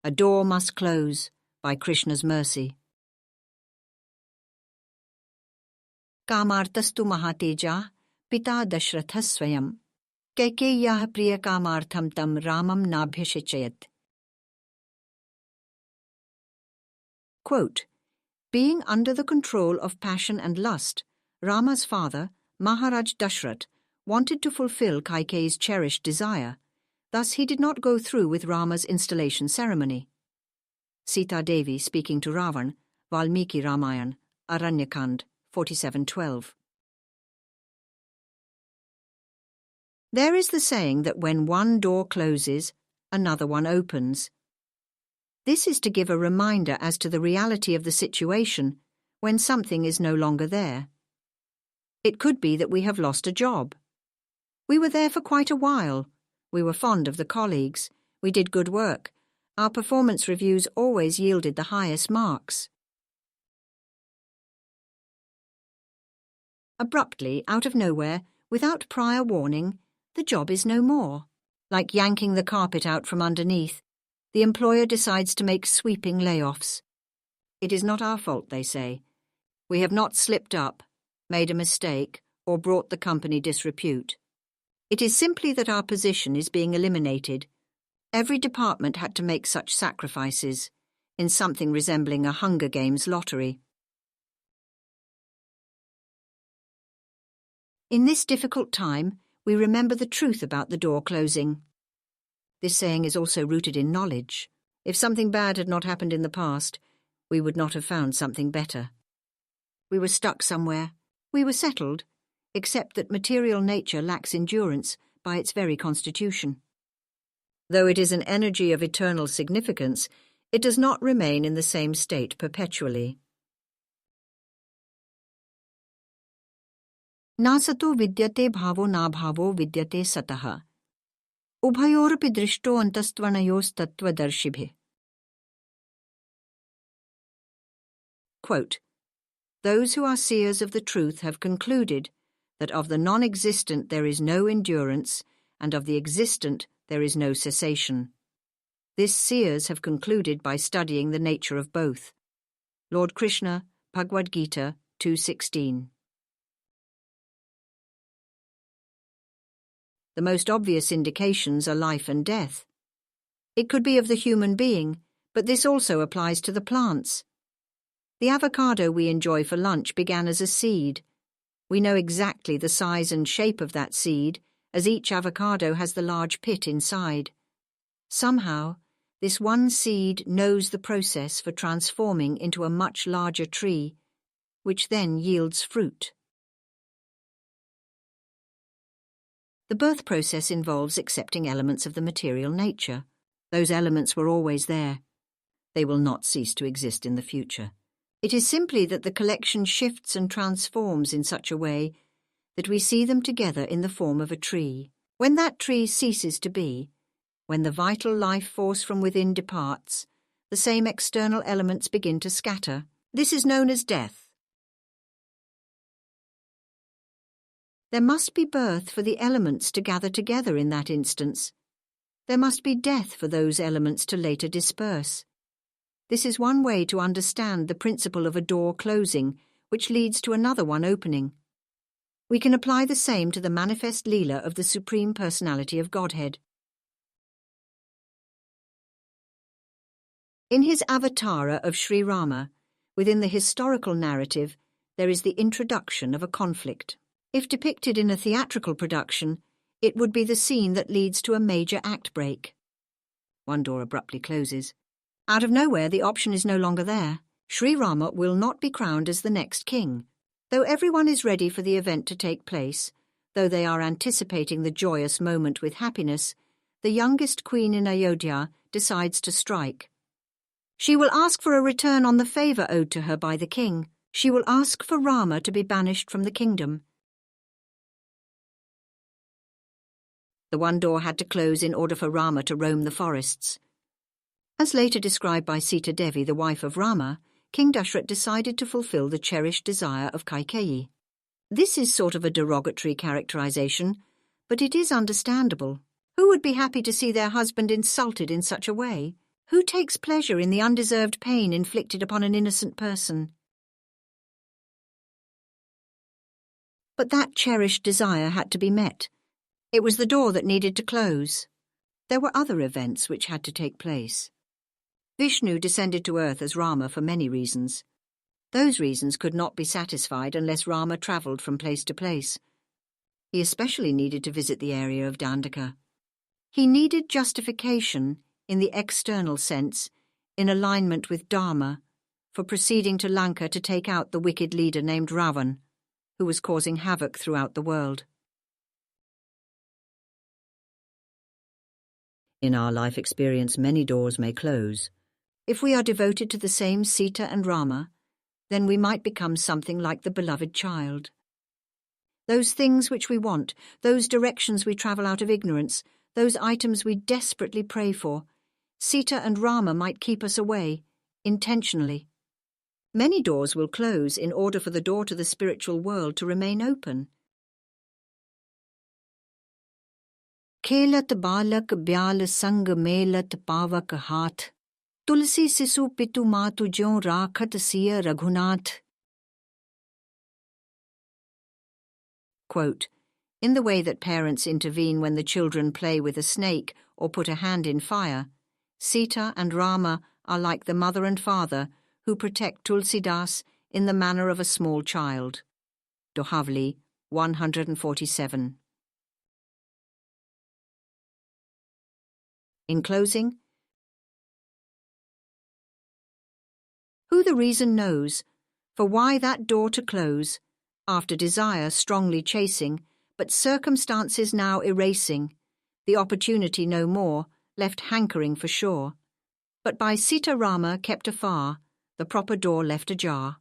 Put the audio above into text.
A door must close by Krishna's mercy. Kamartastu Mahateja Pita Dasharatha Swayam Kaikeyi Priya Kamartham Tam Ramam Nabhyashachayat. Quote, being under the control of passion and lust, Rama's father, Maharaja Dasharatha, wanted to fulfill Kaikeyi's cherished desire. Thus he did not go through with Rama's installation ceremony. Sita Devi speaking to Ravana, Valmiki Ramayana, Aranya Kand, 47:12. There is the saying that when one door closes, another one opens. This is to give a reminder as to the reality of the situation when something is no longer there. It could be that we have lost a job. We were there for quite a while. We were fond of the colleagues. We did good work. Our performance reviews always yielded the highest marks. Abruptly, out of nowhere, without prior warning, the job is no more. Like yanking the carpet out from underneath, the employer decides to make sweeping layoffs. It is not our fault, they say. We have not slipped up, made a mistake, or brought the company disrepute. It is simply that our position is being eliminated. Every department had to make such sacrifices, in something resembling a Hunger Games lottery. In this difficult time, we remember the truth about the door closing. This saying is also rooted in knowledge. If something bad had not happened in the past, we would not have found something better. We were stuck somewhere. We were settled, except that material nature lacks endurance by its very constitution. Though it is an energy of eternal significance, it does not remain in the same state perpetually. Na sato vidyate bhavo na bhavo vidyate sataha. Ubhayorapi drishto antastvanayost tattvadarshibhe. Quote, those who are seers of the truth have concluded that of the non-existent there is no endurance, and of the existent there is no cessation. This seers have concluded by studying the nature of both. Lord Krishna, Bhagavad-gita 2:16. The most obvious indications are life and death. It could be of the human being, but this also applies to the plants. The avocado we enjoy for lunch began as a seed. We know exactly the size and shape of that seed, as each avocado has the large pit inside. Somehow, this one seed knows the process for transforming into a much larger tree, which then yields fruit. The birth process involves accepting elements of the material nature. Those elements were always there. They will not cease to exist in the future. It is simply that the collection shifts and transforms in such a way that we see them together in the form of a tree. When that tree ceases to be, when the vital life force from within departs, the same external elements begin to scatter. This is known as death. There must be birth for the elements to gather together in that instance. There must be death for those elements to later disperse. This is one way to understand the principle of a door closing, which leads to another one opening. We can apply the same to the manifest Leela of the Supreme Personality of Godhead. In his Avatara of Sri Rama, within the historical narrative, there is the introduction of a conflict. If depicted in a theatrical production, it would be the scene that leads to a major act break. One door abruptly closes. Out of nowhere, the option is no longer there. Sri Rama will not be crowned as the next king. Though everyone is ready for the event to take place, though they are anticipating the joyous moment with happiness, the youngest queen in Ayodhya decides to strike. She will ask for a return on the favour owed to her by the king. She will ask for Rama to be banished from the kingdom. The one door had to close in order for Rama to roam the forests. As later described by Sita Devi, the wife of Rama, King Dasharatha decided to fulfill the cherished desire of Kaikeyi. This is sort of a derogatory characterization, but it is understandable. Who would be happy to see their husband insulted in such a way? Who takes pleasure in the undeserved pain inflicted upon an innocent person? But that cherished desire had to be met. It was the door that needed to close. There were other events which had to take place. Vishnu descended to earth as Rama for many reasons. Those reasons could not be satisfied unless Rama travelled from place to place. He especially needed to visit the area of Dandaka. He needed justification, in the external sense, in alignment with Dharma, for proceeding to Lanka to take out the wicked leader named Ravana, who was causing havoc throughout the world. In our life experience, many doors may close. If we are devoted to the same Sita and Rama, then we might become something like the beloved child. Those things which we want, those directions we travel out of ignorance, those items we desperately pray for, Sita and Rama might keep us away, intentionally. Many doors will close in order for the door to the spiritual world to remain open. Khelat balak byal sang melat pavak haath, tulsi sisu pitu matu jyon rakhat siya Raghunath. Quote, in the way that parents intervene when the children play with a snake or put a hand in fire, Sita and Rama are like the mother and father who protect Tulsidas in the manner of a small child. Dohavli 147. In closing, who the reason knows, for why that door to close, after desire strongly chasing, but circumstances now erasing, the opportunity no more, left hankering for sure, but by Sita Rama kept afar, the proper door left ajar.